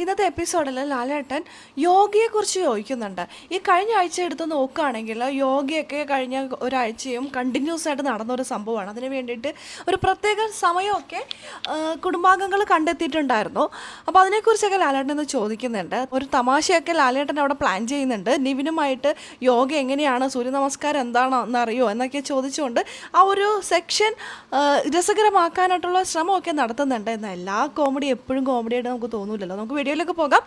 ഇന്നത്തെ എപ്പിസോഡിൽ ലാലേട്ടൻ യോഗയെക്കുറിച്ച് ചോദിക്കുന്നുണ്ട്. ഈ കഴിഞ്ഞ ആഴ്ച എടുത്ത് നോക്കുകയാണെങ്കിൽ യോഗയൊക്കെ കഴിഞ്ഞ ഒരാഴ്ചയും കണ്ടിന്യൂസ് ആയിട്ട് നടന്നൊരു സംഭവമാണ്. അതിന് വേണ്ടിയിട്ട് ഒരു പ്രത്യേക സമയമൊക്കെ കുടുംബാംഗങ്ങൾ കണ്ടെത്തിയിട്ടുണ്ടായിരുന്നു. അപ്പോൾ അതിനെക്കുറിച്ചൊക്കെ ലാലേട്ടൻ ഒന്ന് ചോദിക്കുന്നുണ്ട്. ഒരു തമാശയൊക്കെ ലാലേട്ടൻ അവിടെ പ്ലാൻ ചെയ്യുന്നുണ്ട്. നിവിനുമായിട്ട് യോഗ എങ്ങനെയാണ്, സൂര്യ നമസ്കാരം എന്താണോ എന്നറിയോ എന്നൊക്കെ ചോദിച്ചുകൊണ്ട് ആ ഒരു സെക്ഷൻ രസകരമാക്കാനായിട്ടുള്ള ശ്രമമൊക്കെ നടത്തുന്നുണ്ട്. എന്നാൽ എല്ലാ കോമഡി എപ്പോഴും കോമഡിയായിട്ട് നമുക്ക് തോന്നില്ലല്ലോ. നമുക്ക് വീഡിയോയിലേക്ക് പോകാം.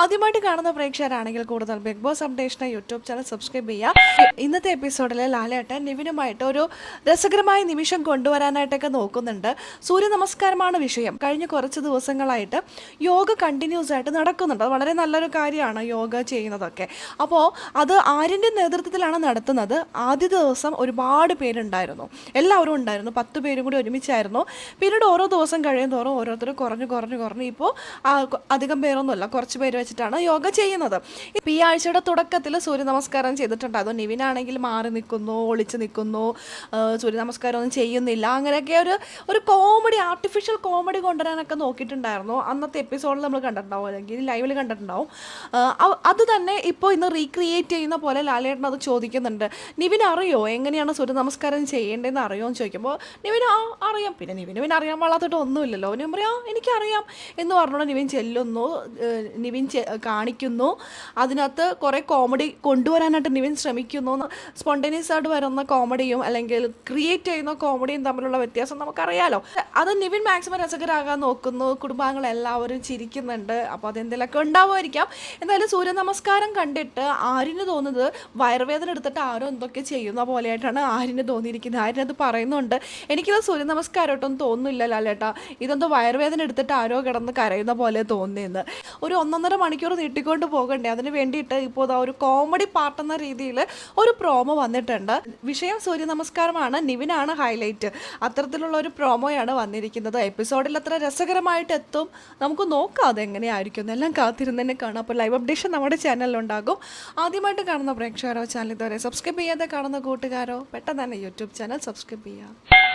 ആദ്യമായിട്ട് കാണുന്ന പ്രേക്ഷകരാണെങ്കിൽ കൂടുതൽ ബിഗ് ബോസ് അപ്ഡേഷന് യൂട്യൂബ് ചാനൽ സബ്സ്ക്രൈബ് ചെയ്യുക. ഇന്നത്തെ എപ്പിസോഡിൽ ലാലേട്ടൻ നിവിനുമായിട്ട് ഒരു രസകരമായ നിമിഷം കൊണ്ടുവരാനായിട്ടൊക്കെ നോക്കുന്നുണ്ട്. സൂര്യ നമസ്കാരമാണ് വിഷയം. കഴിഞ്ഞ കുറച്ച് ദിവസങ്ങളായിട്ട് യോഗ കണ്ടിന്യൂസ് ആയിട്ട് നടക്കുന്നുണ്ട്. അത് വളരെ നല്ലൊരു കാര്യമാണ് യോഗ ചെയ്യുന്നതൊക്കെ. അപ്പോൾ അത് ആര്യൻ്റെ നേതൃത്വത്തിലാണ് നടത്തുന്നത്. ആദ്യ ദിവസം ഒരുപാട് പേരുണ്ടായിരുന്നു, എല്ലാവരും ഉണ്ടായിരുന്നു, 10 പേരും കൂടി ഒരുമിച്ചായിരുന്നു. പിന്നീട് ഓരോ ദിവസം കഴിയും തോറും ഓരോരുത്തർ കുറഞ്ഞ് ഇപ്പോൾ അധികം പേരൊന്നുമല്ല, കുറച്ച് പേര് വെച്ചിട്ടാണ് യോഗ ചെയ്യുന്നത്. ഇപ്പം ഈ ആഴ്ചയുടെ തുടക്കത്തിൽ സൂര്യ നമസ്കാരം ചെയ്തിട്ടുണ്ടായിരുന്നു. നിവിനാണെങ്കിൽ മാറി നിൽക്കുന്നു, ഒളിച്ച് നിൽക്കുന്നു, സൂര്യ നമസ്കാരം ഒന്നും ചെയ്യുന്നില്ല. അങ്ങനെയൊക്കെ ഒരു കോമഡി, ആർട്ടിഫിഷ്യൽ കോമഡി കൊണ്ടുവരാനൊക്കെ നോക്കിയിട്ടുണ്ടായിരുന്നു. അന്നത്തെ എപ്പിസോഡിൽ നമ്മൾ കണ്ടിട്ടുണ്ടാവും, അല്ലെങ്കിൽ ലൈവിൽ കണ്ടിട്ടുണ്ടാവും. അത് തന്നെ ഇപ്പോൾ ഇന്ന് റീക്രിയേറ്റ് ചെയ്യുന്ന പോലെ ലാലേട്ടൻ അത് ചോദിക്കുന്നുണ്ട്. നിവിൻ അറിയോ എങ്ങനെയാണ് സൂര്യ നമസ്കാരം ചെയ്യേണ്ടതെന്ന് അറിയുമോ എന്ന് ചോദിക്കുമ്പോൾ നിവിന് അറിയാം. പിന്നെ നിവിന് അറിയാൻ പാടാത്തിട്ട് ഒന്നുമില്ലല്ലോ. നിവിൻ പറയാം എനിക്കറിയാം എന്ന് പറഞ്ഞോണ്ട് നിവിൻ ചെല്ലുന്നു, നിവിൻ കാണിക്കുന്നു. അതിനകത്ത് കുറേ കോമഡി കൊണ്ടുവരാനായിട്ട് നിവിൻ ശ്രമിക്കുന്നു. സ്പോണ്ടേനിയസ് ആയിട്ട് വരുന്ന കോമഡിയും അല്ലെങ്കിൽ ക്രിയേറ്റ് ചെയ്യുന്ന കോമഡിയും തമ്മിലുള്ള വ്യത്യാസം നമുക്കറിയാലോ. അത് നിവിൻ മാക്സിമം രസകരമാകാൻ നോക്കുന്നു. കുടുംബാംഗങ്ങളെല്ലാവരും ചിരിക്കുന്നുണ്ട്. അപ്പോൾ അതെന്തെങ്കിലുമൊക്കെ ഉണ്ടാവുമായിരിക്കാം. എന്തായാലും സൂര്യ നമസ്കാരം കണ്ടിട്ട് ആര്യന് തോന്നുന്നത് വയറുവേദന എടുത്തിട്ട് ആരോ എന്തൊക്കെ ചെയ്യുന്ന പോലെയായിട്ടാണ് ആര്യന് തോന്നിയിരിക്കുന്നത്. ആര്യനത് പറയുന്നുണ്ട്, എനിക്കിത് സൂര്യ നമസ്കാരമായിട്ടൊന്നും തോന്നുന്നില്ല ലാലേട്ടാ, ഇതെന്തോ വയറുവേദന എടുത്തിട്ട് ആരോ കിടന്ന് കരയുന്ന പോലെ തോന്നിയെന്ന്. ഒരു 1.5 മണിക്കൂർ നീട്ടിക്കൊണ്ട് പോകണ്ടേ, അതിന് വേണ്ടിയിട്ട് ഇപ്പോൾ ഒരു കോമഡി പാർട്ട് എന്ന രീതിയിൽ ഒരു പ്രോമോ വന്നിട്ടുണ്ട്. വിഷയം സൂര്യ നമസ്കാരമാണ്, നിവിനാണ് ഹൈലൈറ്റ്. അത്തരത്തിലുള്ള ഒരു പ്രോമോയാണ് വന്നിരിക്കുന്നത്. എപ്പിസോഡിൽ അത്ര രസകരമായിട്ട് എത്തും, നമുക്ക് നോക്കാം അതെങ്ങനെയായിരിക്കും, എല്ലാം കാത്തിരുന്ന് തന്നെ കാണാം. അപ്പോൾ ലൈവ് അപ്ഡേഷൻ നമ്മുടെ ചാനലിലുണ്ടാകും. ആദ്യമായിട്ട് കാണുന്ന പ്രേക്ഷകരോ, ചാനൽ ഇതുവരെ സബ്സ്ക്രൈബ് ചെയ്യാതെ കാണുന്ന കൂട്ടുകാരോ പെട്ടെന്ന് തന്നെ യൂട്യൂബ് ചാനൽ സബ്സ്ക്രൈബ് ചെയ്യുക.